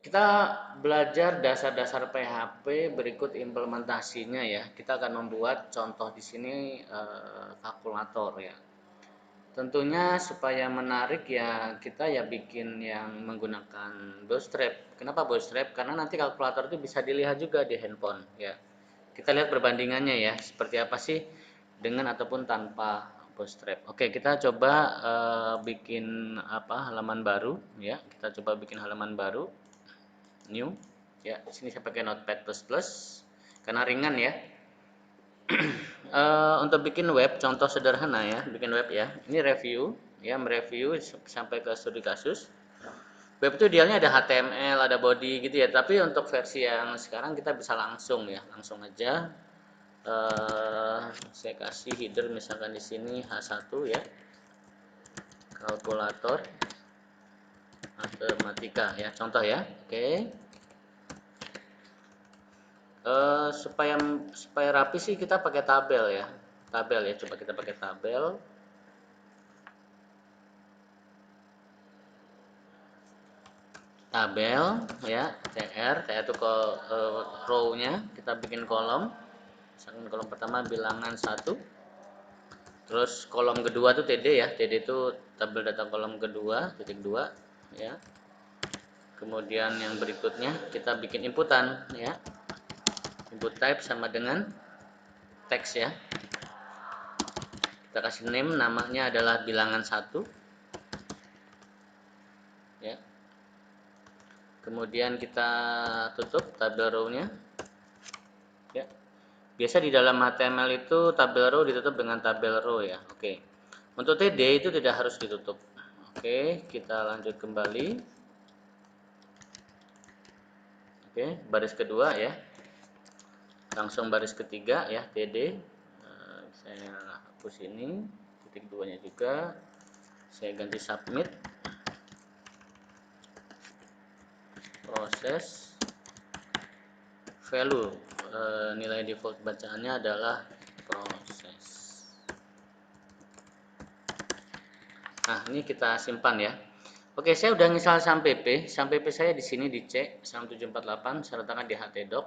Kita belajar dasar-dasar PHP berikut implementasinya ya. Kita akan membuat contoh di sini kalkulator ya. Tentunya supaya menarik ya kita ya bikin yang menggunakan bootstrap. Kenapa bootstrap? Karena nanti kalkulator itu bisa dilihat juga di handphone ya. Kita lihat perbandingannya ya, seperti apa sih dengan ataupun tanpa bootstrap. Oke, kita coba bikin apa halaman baru ya. Kita coba bikin halaman baru, new ya. Sini saya pakai Notepad++ karena ringan ya. Untuk bikin web, contoh sederhana ya, bikin web ya. Ini review, ya mereview sampai ke studi kasus. Web itu idealnya ada HTML, ada body gitu ya. Tapi untuk versi yang sekarang kita bisa langsung ya, langsung aja. Saya kasih header misalkan di sini H1 ya, kalkulator matematika ya, contoh ya. Oke. Supaya supaya rapi sih kita pakai tabel ya, tabel ya. Coba kita pakai tabel. Tabel ya, tr itu ke row-nya, kita bikin kolom. Misalkan kolom pertama bilangan 1, terus kolom kedua tuh td ya, td itu tabel data kolom kedua titik 2 ya. Kemudian yang berikutnya kita bikin inputan ya, input type sama dengan teks ya. Kita kasih name, namanya adalah bilangan 1 ya. Kemudian kita tutup tabel row-nya ya. Biasa di dalam HTML itu tabel row ditutup dengan tabel row ya. Oke. Untuk TD itu tidak harus ditutup. Oke, kita lanjut kembali. Oke, baris kedua ya. Langsung baris ketiga ya, TD. Saya hapus ini, titik 2-nya juga. Saya ganti submit. Proses value, nilai default bacaannya adalah proses. Nah, ini kita simpan ya. Oke, saya udah nginstal SAM-PP. SAM-PP saya di sini di C, SAM748, saya letakkan di htdoc.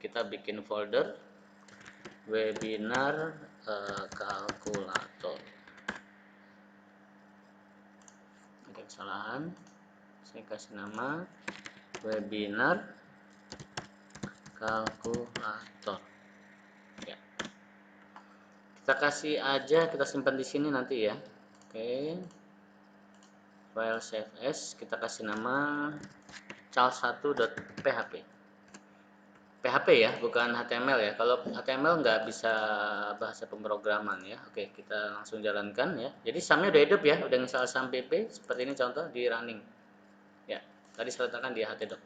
Kita bikin folder webinar kalkulator. Ada kesalahan. Saya kasih nama webinar kalkulator. Ya. Kita kasih aja, kita simpan di sini nanti ya. Oke. File save as, kita kasih nama cal1.php. PHP ya, bukan HTML ya. Kalau HTML nggak bisa bahasa pemrograman ya. Oke, kita langsung jalankan ya. Jadi SAM-nya udah hidup ya, udah install SAM PP seperti ini contoh di running. Ya, tadi saya letakkan di htdoc.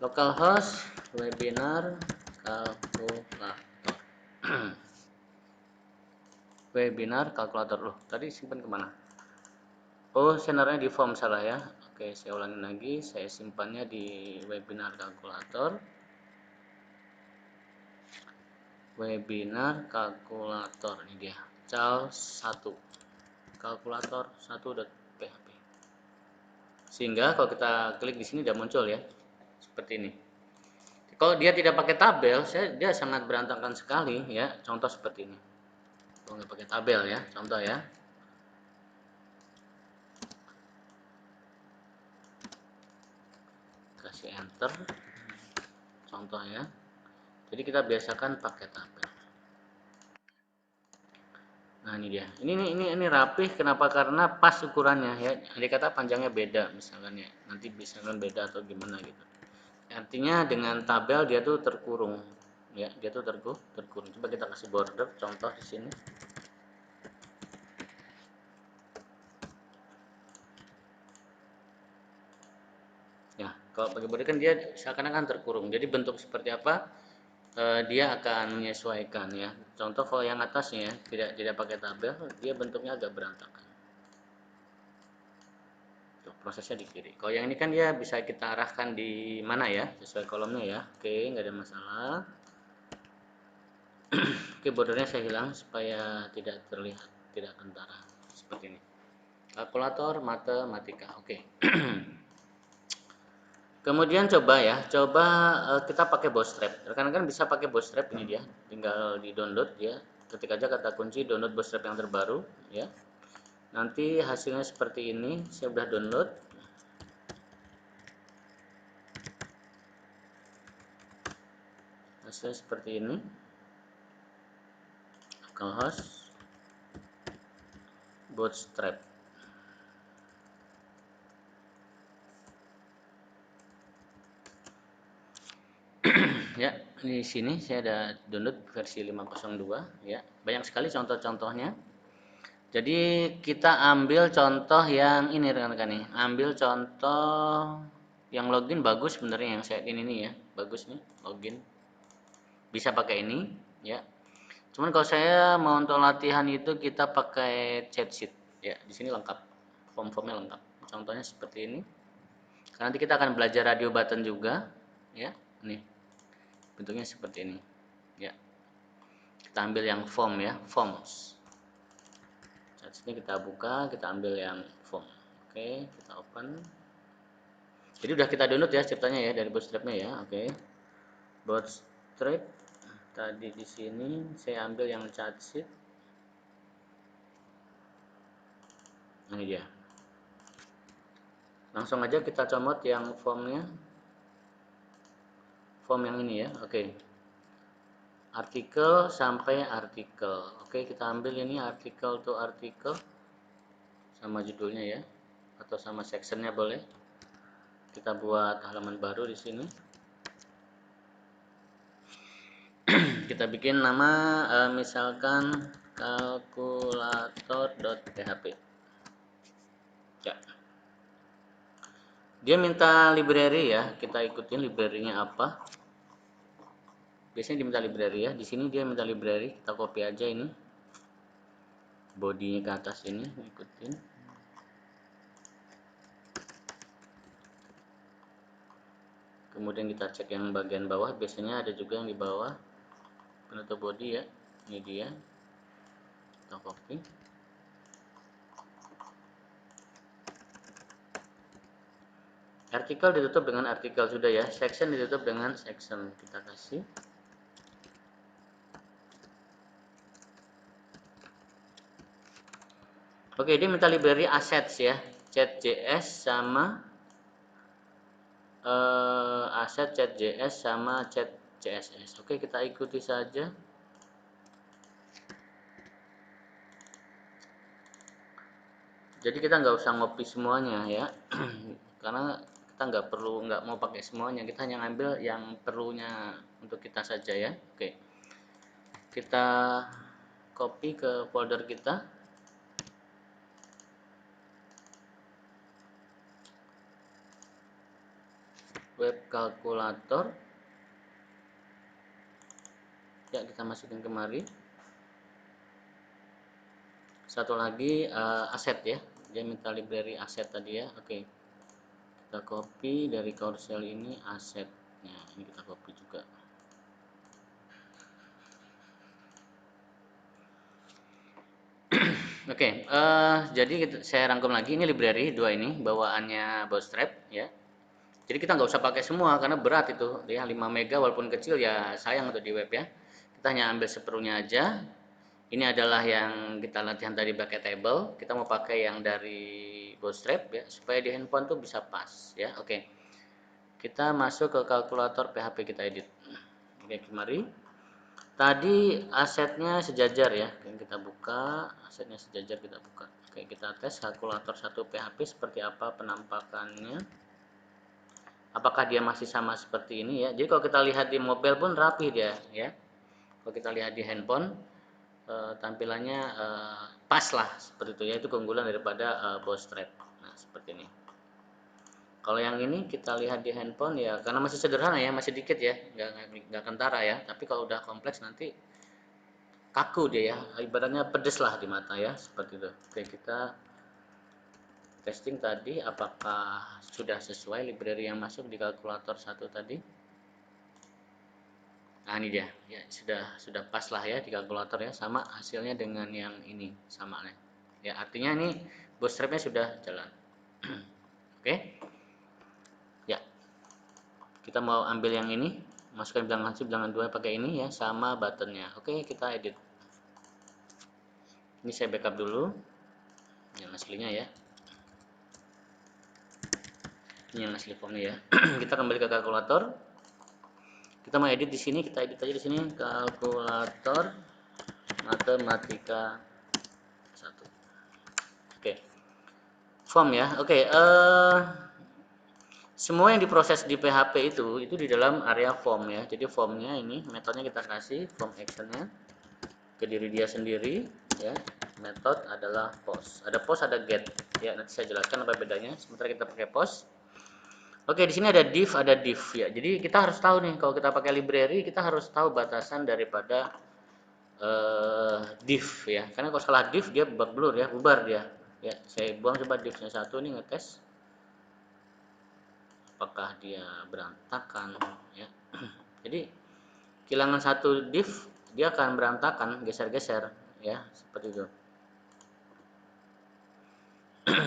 Localhost webinar kalkulator. Webinar kalkulator loh. Tadi simpan kemana? Oh, saya naruhnya di form, salah ya. Oke, saya ulangi lagi. Saya simpannya di webinar kalkulator. Webinar kalkulator, ini dia, cal1 kalkulator 1.php. Sehingga kalau kita klik di sini udah muncul ya, seperti ini. Kalau dia tidak pakai tabel, dia sangat berantakan sekali ya. Contoh seperti ini. Kalau nggak pakai tabel ya, contoh ya. Kasih enter. Contoh ya. Jadi kita biasakan pakai tabel. Nah, ini dia. Ini rapih, kenapa? Karena pas ukurannya ya. Andai kata panjangnya beda misalkan ya. Nanti bisa kan beda atau gimana gitu. Artinya dengan tabel dia tuh terkurung. Ya, dia tuh terkurung. Coba kita kasih border contoh di sini. Ya, kalau pakai border kan dia seakan-akan terkurung. Jadi bentuk seperti apa? Dia akan menyesuaikan ya. Contoh kalau yang atasnya tidak pakai tabel, dia bentuknya agak berantakan. Tuh, prosesnya di kiri. Kalau yang ini kan dia bisa kita arahkan di mana ya, sesuai kolomnya ya. Oke, nggak ada masalah. Oke, bordernya saya hilang supaya tidak terlihat tidak kentara seperti ini. Kalkulator matematika. Oke. Kemudian coba ya, kita pakai Bootstrap. Rekan-rekan bisa pakai Bootstrap, ini dia, tinggal di download ya. Ketik aja kata kunci download Bootstrap yang terbaru ya. Nanti hasilnya seperti ini. Saya sudah download. Hasilnya seperti ini. Localhost Bootstrap. Ya, di sini saya ada download versi 502 ya. Banyak sekali contoh-contohnya. Jadi kita ambil contoh yang ini rekan-rekan nih. Ambil contoh yang login bagus sebenarnya, yang saya ini ya. Bagus nih login. Bisa pakai ini ya. Cuman kalau saya mau untuk latihan itu kita pakai chat sheet ya. Di sini lengkap. Form-formnya lengkap. Contohnya seperti ini. Nanti kita akan belajar radio button juga ya. Nih. Bentuknya seperti ini. Ya. Kita ambil yang form ya, forms. Ini kita buka, kita ambil yang form. Oke, kita open. Jadi udah kita download ya ciptanya ya dari Bootstrap-nya ya. Oke. Bootstrap. Tadi di sini saya ambil yang chat sheet. Ini dia. Langsung aja kita comot yang formnya. Form yang ini ya. Oke. Artikel sampai artikel. Oke, kita ambil ini artikel to artikel. Sama judulnya ya. Atau sama sectionnya boleh. Kita buat halaman baru di sini. Kita bikin nama misalkan kalkulator.php. Ya. Dia minta library ya, kita ikutin library-nya apa. Biasanya diminta library ya. Di sini dia minta library, kita copy aja ini. Bodinya ke atas ini, ikutin. Kemudian kita cek yang bagian bawah, biasanya ada juga yang di bawah. Penutup body ya. Ini dia. Kita copy. Artikel ditutup dengan artikel sudah ya. Section ditutup dengan section. Kita kasih. Oke, dia minta library assets ya. Chat.js sama asset Chat.js sama Chat.css. Oke, kita ikuti saja. Jadi kita nggak usah ngopi semuanya ya, karena kita nggak mau pakai semuanya. Kita hanya ngambil yang perlunya untuk kita saja ya. Oke, kita copy ke folder kita. Web kalkulator. Ya, kita masukin kemari. Satu lagi aset ya. Dia minta library aset tadi ya. Oke. Kita copy dari carousel ini asetnya. Ini kita copy juga. Oke, jadi saya rangkum lagi ini library dua ini bawaannya Bootstrap ya. Jadi kita nggak usah pakai semua karena berat itu ya 5 mega walaupun kecil ya sayang untuk di web ya. Kita hanya ambil seperlunya aja. Ini adalah yang kita latihan tadi pakai table. Kita mau pakai yang dari Bootstrap ya supaya di handphone tuh bisa pas ya. Oke. Kita masuk ke kalkulator PHP kita edit. Oke, kemari. Tadi asetnya sejajar ya. Oke, kita buka, asetnya sejajar kita buka. Oke, kita tes kalkulator 1 PHP seperti apa penampakannya. Apakah dia masih sama seperti ini ya. Jadi kalau kita lihat di mobile pun rapi dia ya. Kalau kita lihat di handphone tampilannya pas lah seperti itu ya. Itu keunggulan daripada Bootstrap. Nah, seperti ini. Kalau yang ini kita lihat di handphone ya karena masih sederhana ya, masih dikit ya, nggak kentara ya. Tapi kalau udah kompleks nanti kaku dia ya, ibaratnya pedes lah di mata ya, seperti itu. Oke, kita testing tadi apakah sudah sesuai library yang masuk di kalkulator 1 tadi. Nah, ini dia. Ya, sudah pas lah ya di kalkulator ya, sama hasilnya dengan yang ini sama nih. Ya, artinya ini bootstrapnya sudah jalan. Oke. Ya. kita mau ambil yang ini, masukkan bilangan 1, bilangan 2 pakai ini ya, sama buttonnya. Oke, kita edit. Ini saya backup dulu yang aslinya ya. Ini yang asli formnya ya. Kita kembali ke kalkulator. Kita mau edit di sini, kita edit aja di sini, kalkulator matematika 1. Oke. Form ya. Oke, semua yang diproses di PHP itu di dalam area form ya. Jadi formnya ini, metodenya kita kasih form actionnya ke diri dia sendiri ya. Metode adalah post. Ada post, ada get ya. Nanti saya jelaskan apa bedanya. Sementara kita pakai post. Oke, di sini ada div ya. Jadi kita harus tahu nih, kalau kita pakai library kita harus tahu batasan daripada div ya. Karena kalau salah div dia bug blur ya, bubar dia. Ya, saya buang coba divnya 1 nih, ngetes apakah dia berantakan ya. Jadi kehilangan 1 div dia akan berantakan, geser-geser ya, seperti itu.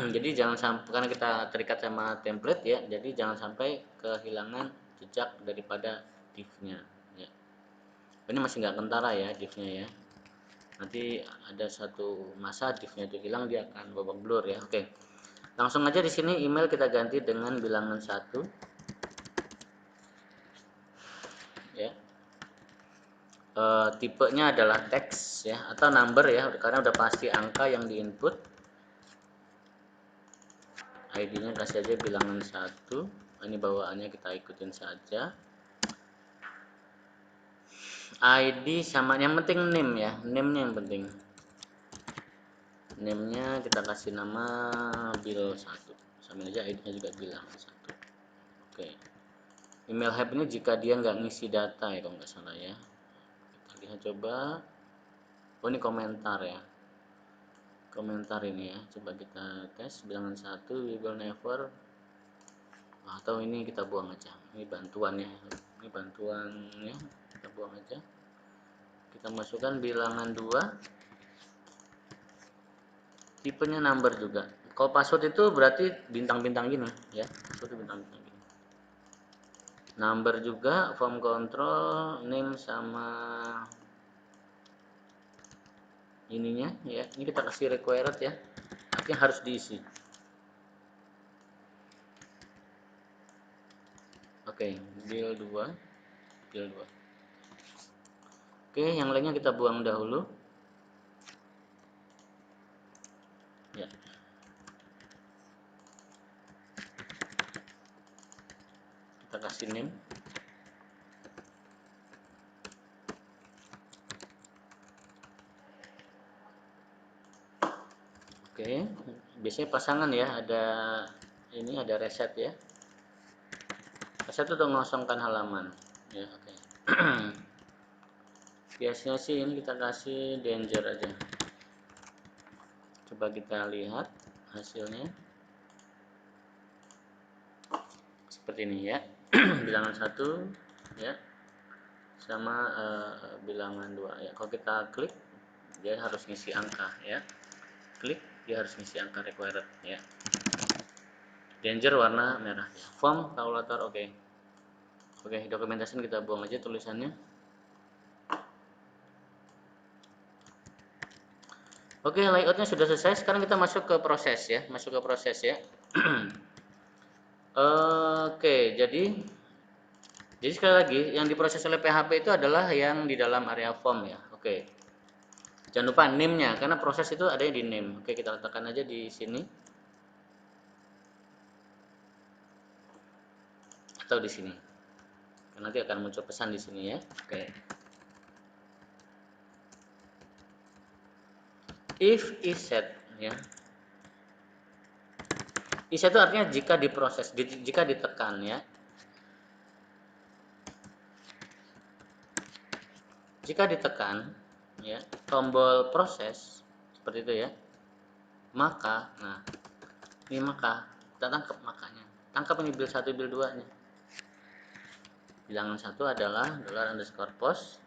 Jadi jangan sampai, karena kita terikat sama template ya, jadi jangan sampai kehilangan jejak daripada divnya ya. Ini masih nggak kentara ya divnya ya, nanti ada satu masa divnya itu hilang, dia akan babak blur ya. Oke, langsung aja di sini email kita ganti dengan bilangan 1 ya. Tipenya adalah teks ya, atau number ya, karena udah pasti angka yang diinput. ID-nya kasih aja bilangan 1. Ini bawaannya kita ikutin saja. ID sama, yang penting name ya, name-nya yang penting. Name-nya kita kasih nama bill 1. Sama aja ID-nya juga bilangan 1. Oke. Email help ini jika dia nggak ngisi data ya, kalau nggak salah ya. Kita lihat coba. Oh, ini komentar ya. Komentar ini ya. Coba kita tes bilangan 1, we will never. Atau ini kita buang aja. Ini bantuan ya. Ini bantuannya kita buang aja. Kita masukkan bilangan 2. Tipenya number juga. Kalau password itu berarti bintang-bintang gini ya. Password bintang-bintang gini. Number juga, form control, name sama ininya ya. Ini kita kasih required ya. Artinya harus diisi. Oke, bill 2. Bill 2. Oke, yang lainnya kita buang dahulu. Ya. Kita kasih name. Oke, biasanya pasangan ya, ada ini, ada reset ya. Reset itu mengosongkan halaman ya. Oke. Biasanya sih ini kita kasih danger aja. Coba kita lihat hasilnya. Seperti ini ya. Bilangan 1 ya, sama bilangan 2 ya. Kalau kita klik dia harus ngisi angka ya. Klik dia harus ngisi angka required ya. Danger warna merah ya. Form kalkulator oke. Oke, dokumentasi kita buang aja tulisannya. Oke, layoutnya sudah selesai. Sekarang kita masuk ke proses ya. Masuk ke proses ya. Oke, jadi sekali lagi yang diproses oleh PHP itu adalah yang di dalam area form ya. Oke. Jangan lupa name-nya, karena proses itu ada di name. Oke, kita letakkan aja di sini. Atau di sini. Nanti akan muncul pesan di sini ya. Oke. If is set ya. Is itu artinya jika diproses, jika ditekan ya. Jika ditekan ya, tombol proses seperti itu ya. Maka, nah, ini maka kita tangkap makanya. Tangkap ini bill 1, bill 2 nya. Bilangan 1 adalah $_post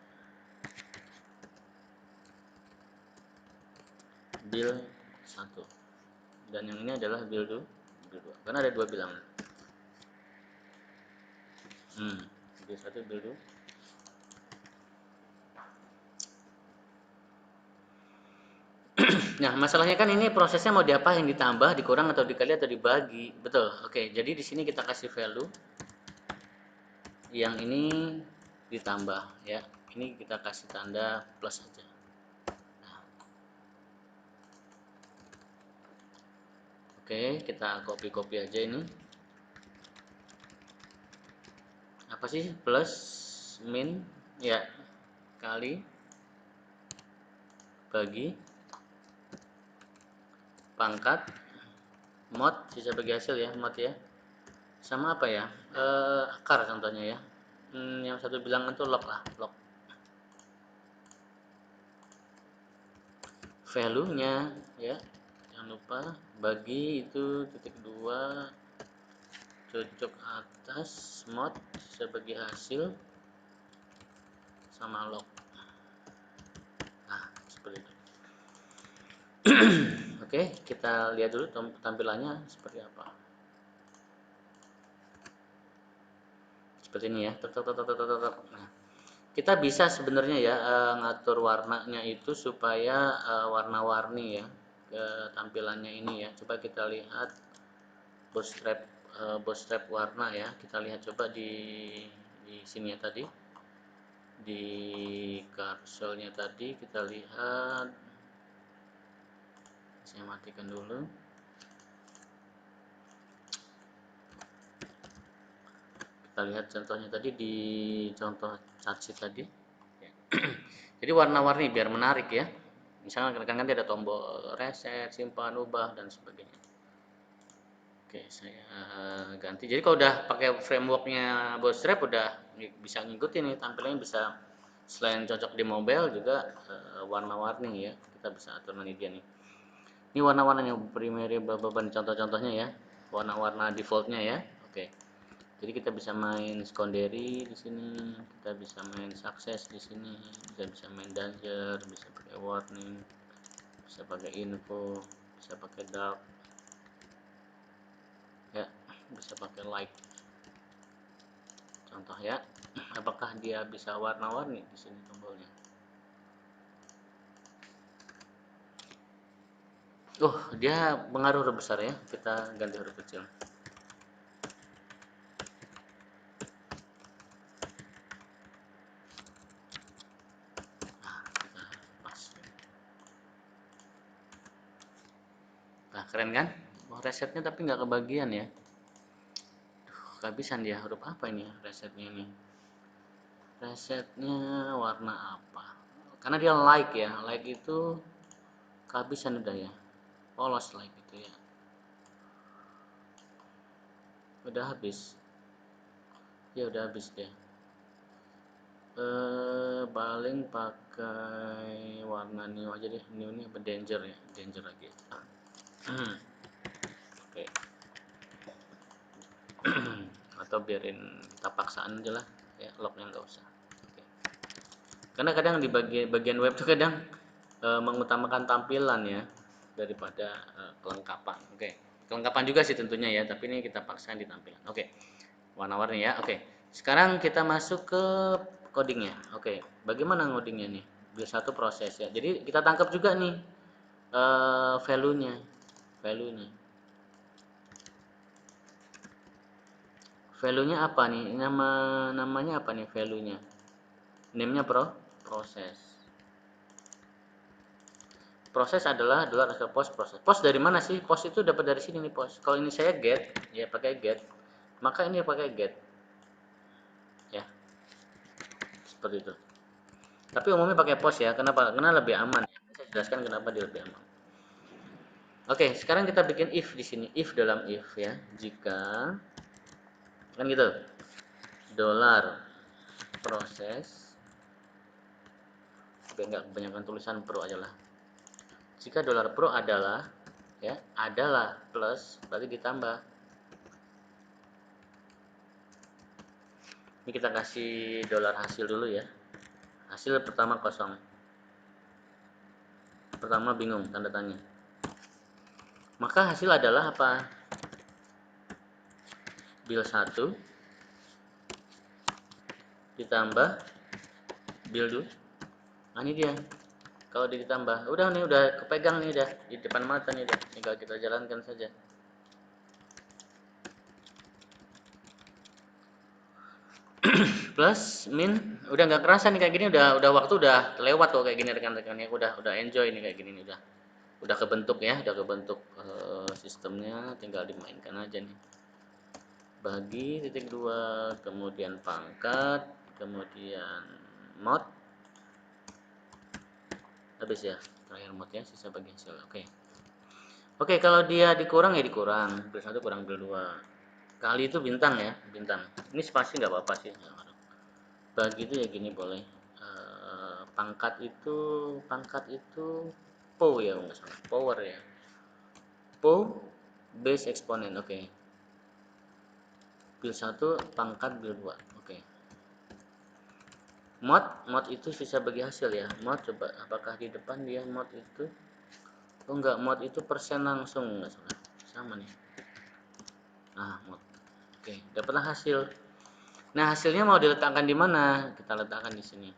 bill 1. Dan yang ini adalah bill 2. Karena ada 2 bilangan. bill 1 bill 2. Nah, masalahnya kan ini prosesnya mau diapain, ditambah, dikurang atau dikali atau dibagi. Betul. Oke, jadi di sini kita kasih value. Yang ini ditambah ya. Ini kita kasih tanda plus aja. Nah. Oke, kita copy aja ini. Apa sih plus min ya, kali bagi pangkat mod sisa bagi hasil ya, mod ya, sama apa ya, akar contohnya ya. Yang satu bilang itu log lah, log value nya ya, jangan lupa bagi itu titik 2 cocok atas mod sebagai hasil sama log. Nah, seperti itu. Oke, kita lihat dulu tampilannya seperti apa. Seperti ini ya. Nah, kita bisa sebenarnya ya ngatur warnanya itu supaya warna-warni ya ke tampilannya ini ya. Coba kita lihat bootstrap warna ya. Kita lihat coba di sini ya tadi. Di cursornya tadi kita lihat. Saya matikan dulu. Kita lihat contohnya tadi di contoh chartsheet tadi. Jadi warna-warni biar menarik ya. Misalnya kan ada tombol reset, simpan, ubah dan sebagainya. Oke, saya ganti. Jadi kalau udah pakai frameworknya Bootstrap udah bisa ngikutin nih tampilannya, bisa selain cocok di mobile juga warna-warni ya. Kita bisa atur nanti dia nih. Ini warna-warnanya primary beban contoh-contohnya ya. Warna-warna defaultnya ya. Oke. Jadi kita bisa main secondary di sini, kita bisa main success di sini, kita bisa main danger, bisa pakai warning, bisa pakai info, bisa pakai dark, ya, bisa pakai light. Contoh ya, apakah dia bisa warna-warni di sini tombolnya? Dia pengaruh huruf besar ya. Kita ganti huruf kecil. Nah, keren kan? Resetnya tapi nggak kebagian ya. Kehabisan dia, huruf apa ini resetnya ini? Resetnya warna apa? Karena dia like ya, like itu kehabisan udah ya, polos like itu ya, udah habis ya, udah habis deh. Paling pakai warna new aja deh, new ini apa danger ya, danger lagi. Oke. Atau biarin kita paksaan aja lah ya, lognya nggak usah. Oke. Karena kadang di bagian web tuh kadang mengutamakan tampilan ya daripada kelengkapan. Oke. Kelengkapan juga sih tentunya ya, tapi ini kita paksain di tampilan. Oke. Warna-warni ya. Oke. Sekarang kita masuk ke codingnya. Oke. Bagaimana ngodingnya nih? Biar satu proses ya. Jadi kita tangkap juga nih value-nya. Value-nya. Value-nya apa nih? Namanya apa nih value-nya? Name-nya proses. Proses adalah post proses. Post dari mana sih? Post itu dapat dari sini nih post. Kalau ini saya get, ya pakai get. Maka ini pakai get. Ya. Seperti itu. Tapi umumnya pakai post ya. Kenapa? Karena lebih aman. Saya jelaskan kenapa dia lebih aman. Oke, sekarang kita bikin if di sini. If dalam if ya. Jika kan gitu. Dolar proses, biar nggak kebanyakan tulisan pro aja lah. Jika dolar pro adalah ya, adalah plus berarti ditambah. Ini kita kasih dolar hasil dulu ya. Hasil pertama kosong. Pertama bingung tanda tanya. Maka hasil adalah apa? Bill 1 ditambah build. Nah ini dia, kalau ditambah udah nih, udah kepegang nih, udah di depan mata nih, udah tinggal kita jalankan saja. Plus min udah nggak kerasa nih kayak gini, udah waktu udah lewat kok kayak gini rekan-rekan ya, udah enjoy nih kayak gini nih, udah kebentuk ya, udah kebentuk sistemnya, tinggal dimainkan aja nih. Bagi titik dua, kemudian pangkat, kemudian mod, habis ya, terakhir mod ya, sisa bagi hasil. Oke, kalau dia dikurang ya dikurang, build 1 kurang build 2 kali itu bintang ya, bintang. Ini spasi nggak apa-apa sih. Bagi itu ya gini boleh. Pangkat itu pow ya, nggak salah, power ya, pow base eksponen. Oke, build 1 pangkat build 2. Oke, mod itu sisa bagi hasil ya. Mod coba apakah di depan dia mod itu, oh enggak, mod itu persen langsung, nggak salah, sama nih. Nah mod, oke, dapatlah hasil. Nah hasilnya mau diletakkan di mana? Kita letakkan di sini.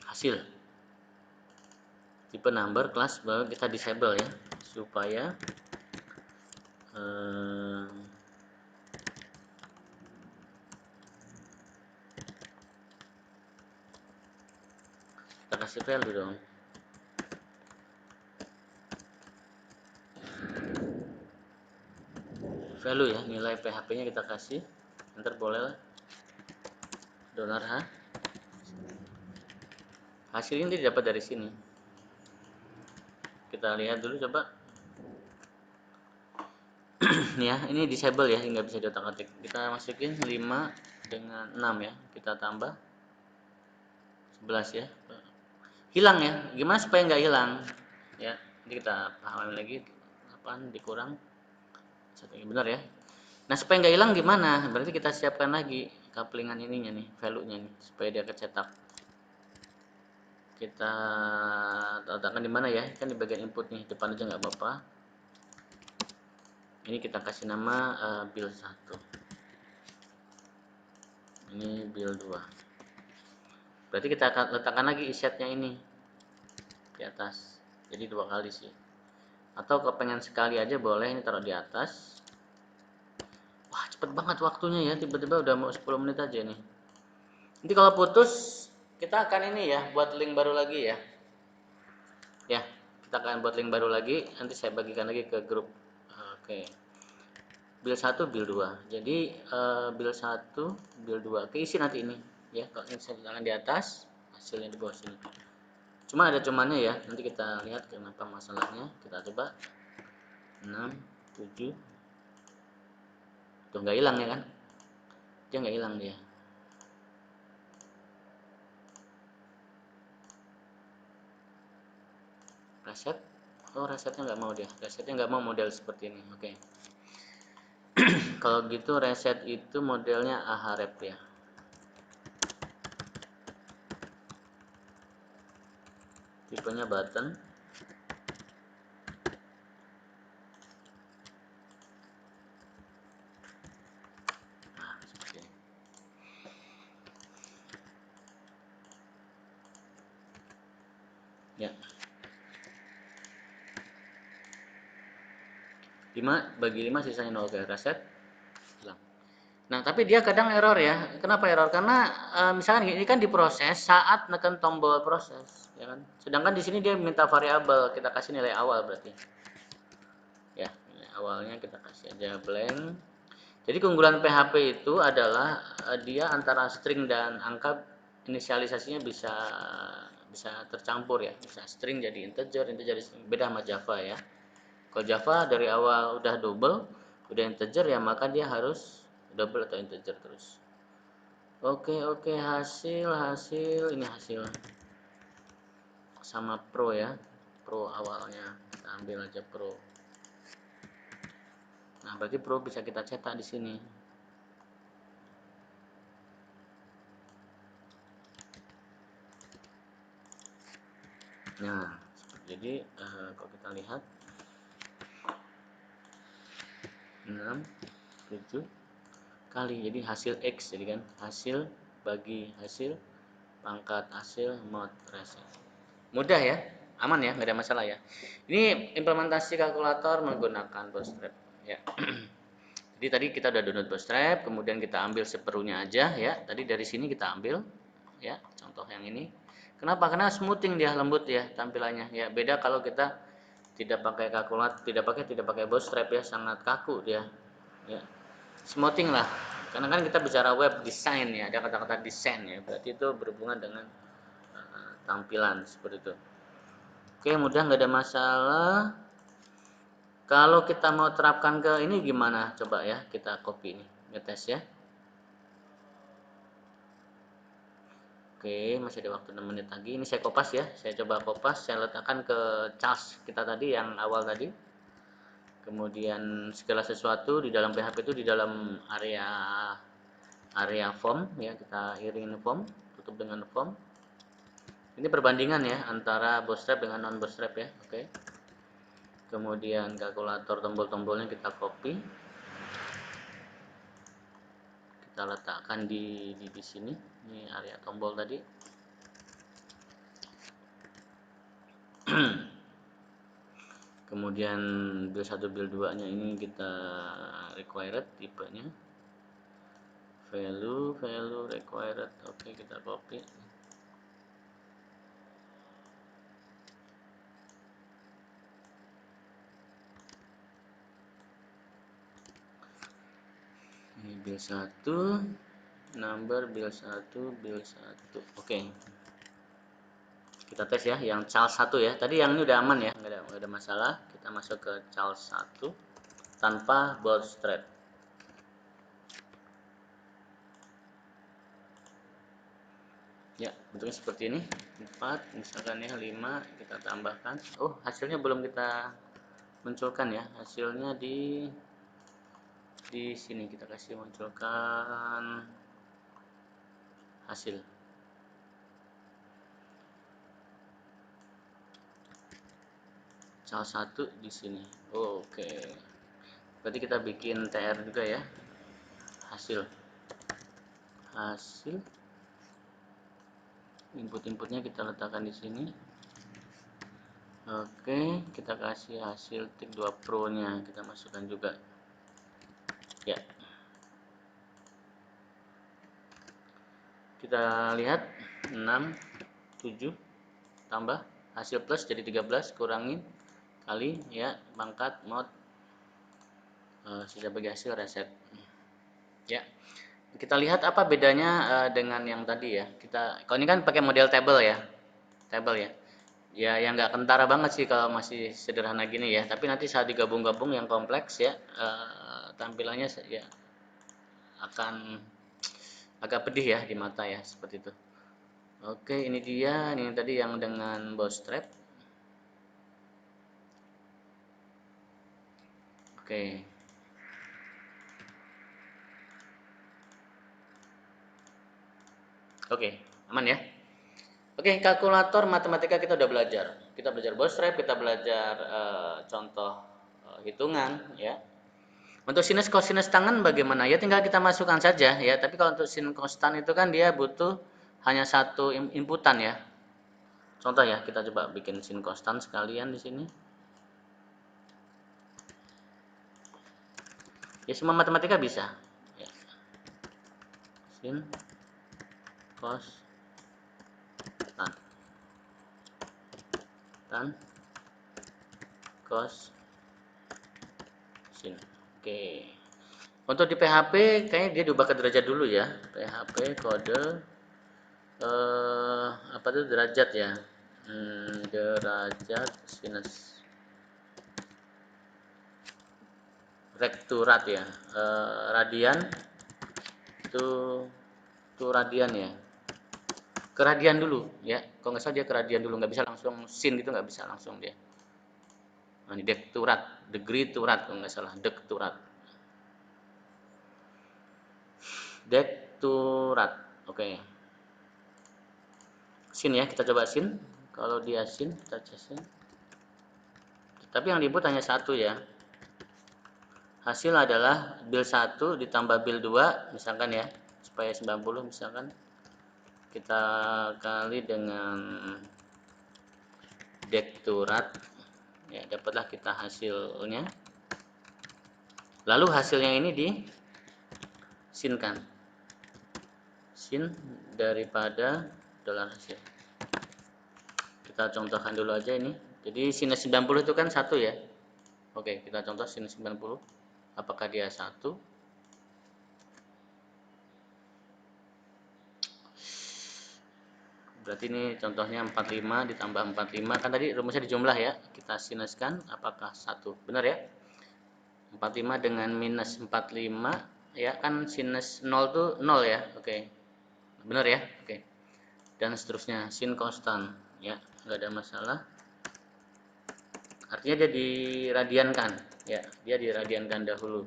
Hasil tipe number kelas baru kita disable ya, supaya kita kasih value dong. Value ya, nilai PHP nya kita kasih, enter boleh lah, $h. Hasilnya ini dapat dari sini. Kita lihat dulu coba. Ya, ini disable ya, nggak bisa diotak-atik. Kita masukin 5 dengan 6 ya, kita tambah 11 ya. Hilang ya, gimana supaya nggak hilang ya, ini kita pahamin lagi, 8 dikurang 1, benar ya. Nah supaya nggak hilang gimana, berarti kita siapkan lagi couplingan ininya nih, value nya nih, supaya dia kecetak. Kita letakkan di mana ya, kan di bagian input nih, depan aja nggak apa-apa. Ini kita kasih nama build 1, ini build 2. Berarti kita akan letakkan lagi isetnya ini di atas, jadi 2 kali sih, atau kepengen sekali aja boleh, ini taruh di atas. Wah cepet banget waktunya ya, tiba-tiba udah mau 10 menit aja nih. Nanti kalau putus kita akan ini ya, buat link baru lagi ya. Ya, kita akan buat link baru lagi, nanti saya bagikan lagi ke grup. Oke. Build 1 build 2. Jadi build 1 build 2 keisi nanti ini ya. Kalau ini saya letakkan di atas, hasilnya di bawah sini. Cuma ada cumannya ya, nanti kita lihat kenapa masalahnya. Kita coba 6 7. Tuh nggak hilang ya kan? Dia nggak hilang dia. Reset. Oh resetnya nggak mau dia, resetnya nggak mau model seperti ini. Oke. Kalau gitu reset itu modelnya ahref ya, tipenya button. Nah seperti ini ya. 5 bagi 5 sisanya 0. Oke, reset hilang. Nah tapi dia kadang error ya. Kenapa error? Karena misalkan ini kan diproses saat tekan tombol proses ya kan, sedangkan di sini dia minta variabel, kita kasih nilai awal berarti ya, nilai awalnya kita kasih aja blank. Jadi keunggulan PHP itu adalah dia antara string dan angka inisialisasinya bisa tercampur ya, bisa string jadi integer, integer jadi string. Beda sama Java ya. Kalau Java dari awal udah double, udah integer ya, maka dia harus double atau integer terus. Oke, hasil ini hasil sama pro ya, pro awalnya kita ambil aja pro. Nah berarti pro bisa kita cetak di sini. Nah, jadi kalau kita lihat 6, 7 kali, jadi hasil X, jadi kan hasil bagi hasil pangkat hasil mod reset. Mudah ya, aman ya, nggak ada masalah ya. Ini implementasi kalkulator menggunakan Bootstrap ya. Jadi tadi kita udah download Bootstrap, kemudian kita ambil seperlunya aja ya. Tadi dari sini kita ambil ya, contoh yang ini. Kenapa? Karena smoothing dia, lembut ya tampilannya ya. Beda kalau kita tidak pakai kalkulator, tidak pakai Bootstrap ya, sangat kaku dia ya. Smoothing lah, karena kan kita bicara web design ya, ada kata-kata desain ya, berarti itu berhubungan dengan tampilan seperti itu. Oke, mudah, nggak ada masalah. Kalau kita mau terapkan ke ini gimana, coba ya, kita copy ini, ngetes ya. Oke, masih ada waktu 6 menit lagi. Ini saya kopas ya, saya coba kopas, saya letakkan ke charge kita tadi yang awal tadi. Kemudian segala sesuatu di dalam PHP itu di dalam area form ya, kita iringin form, tutup dengan form. Ini perbandingan ya antara bootstrap dengan non bootstrap ya. Oke. Kemudian kalkulator tombol-tombolnya kita copy. Kita letakkan di sini. Ini area tombol tadi. Kemudian build 1 build 2 nya ini kita required tipenya. Value required. Oke, kita copy. Ini build 1, number build 1, build 1. Oke. Kita tes ya yang Charles 1 ya. Tadi yang ini udah aman ya, nggak ada masalah. Kita masuk ke Charles 1 tanpa bootstrap. Ya, bentuknya seperti ini. 4, misalkan ya 5, kita tambahkan. Oh, hasilnya belum kita munculkan ya. Hasilnya di sini kita kasih munculkan hasil. Charles 1 di sini. Oh, oke. Berarti kita bikin TR juga ya. Hasil input-inputnya kita letakkan di sini. Oke, kita kasih hasil tik 2 Pro nya kita masukkan juga ya. Kita lihat 6, 7 tambah hasil plus jadi 13, kurangin kali ya, pangkat mod sisa bagi hasil reset ya. Kita lihat apa bedanya dengan yang tadi ya. Kalau ini kan pakai model table ya, ya yang nggak kentara banget sih kalau masih sederhana gini ya, tapi nanti saat digabung-gabung yang kompleks ya, tampilannya ya akan agak pedih ya di mata ya, seperti itu. Oke, ini dia, ini tadi yang dengan bootstrap. Oke. Oke, aman ya. Oke, kalkulator matematika kita udah belajar. Kita belajar bootstrap, kita belajar contoh hitungan ya. Untuk sinus cosinus tangen bagaimana? Ya tinggal kita masukkan saja ya. Tapi kalau untuk sin konstan itu kan dia butuh hanya satu inputan ya. Contoh ya, kita coba bikin sin konstan sekalian di sini. Ya semua matematika bisa. Ya. Sin cos tan cos sin. Oke. Untuk di PHP kayaknya dia diubah ke derajat dulu ya. PHP kode apa tuh derajat ya. Derajat sinus rekturat ya. Radian itu radian ya. Keradian dulu ya. Kalau nggak salah dia keradian dulu, nggak bisa langsung sin gitu, nggak bisa langsung dia. Nah, ini dekturat, degree turat kalau nggak salah, dekturat. Dekturat. Oke. Sin ya, kita coba sin Kalau dia sin, kita casin. Tapi yang diinput hanya satu ya. Hasil adalah bil 1 ditambah bil 2, misalkan ya, supaya 90 misalkan. Kita kali dengan dekturat, ya dapatlah kita hasilnya. Lalu hasilnya ini disinkan. Sin daripada dolar hasil. Kita contohkan dulu aja ini. Jadi sinus 90 itu kan 1 ya. Oke, kita contoh sinus 90. Apakah dia 1? Berarti ini contohnya 45 ditambah 45. Kan tadi rumusnya dijumlah ya. Kita sinuskan apakah 1? Benar ya? 45 dengan minus 45 ya kan sinus 0 itu 0 ya. Oke. Benar ya? Oke. Dan seterusnya sin konstan ya, nggak ada masalah. Artinya dia diradiankan ya, dia diradiankan dahulu.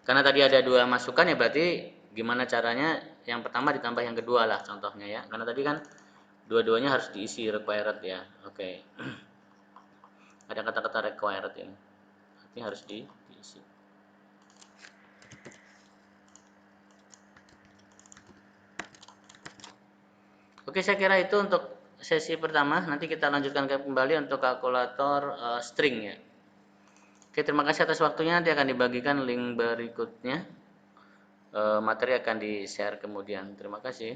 Karena tadi ada dua masukan ya, berarti gimana caranya yang pertama ditambah yang kedua lah contohnya ya. Karena tadi kan dua-duanya harus diisi required ya. Oke. Ada kata-kata required ini. Artinya harus diisi. Oke, saya kira itu untuk sesi pertama. Nanti kita lanjutkan kembali untuk kalkulator string ya. Oke, terima kasih atas waktunya. Nanti akan dibagikan link berikutnya. Materi akan di-share kemudian. Terima kasih.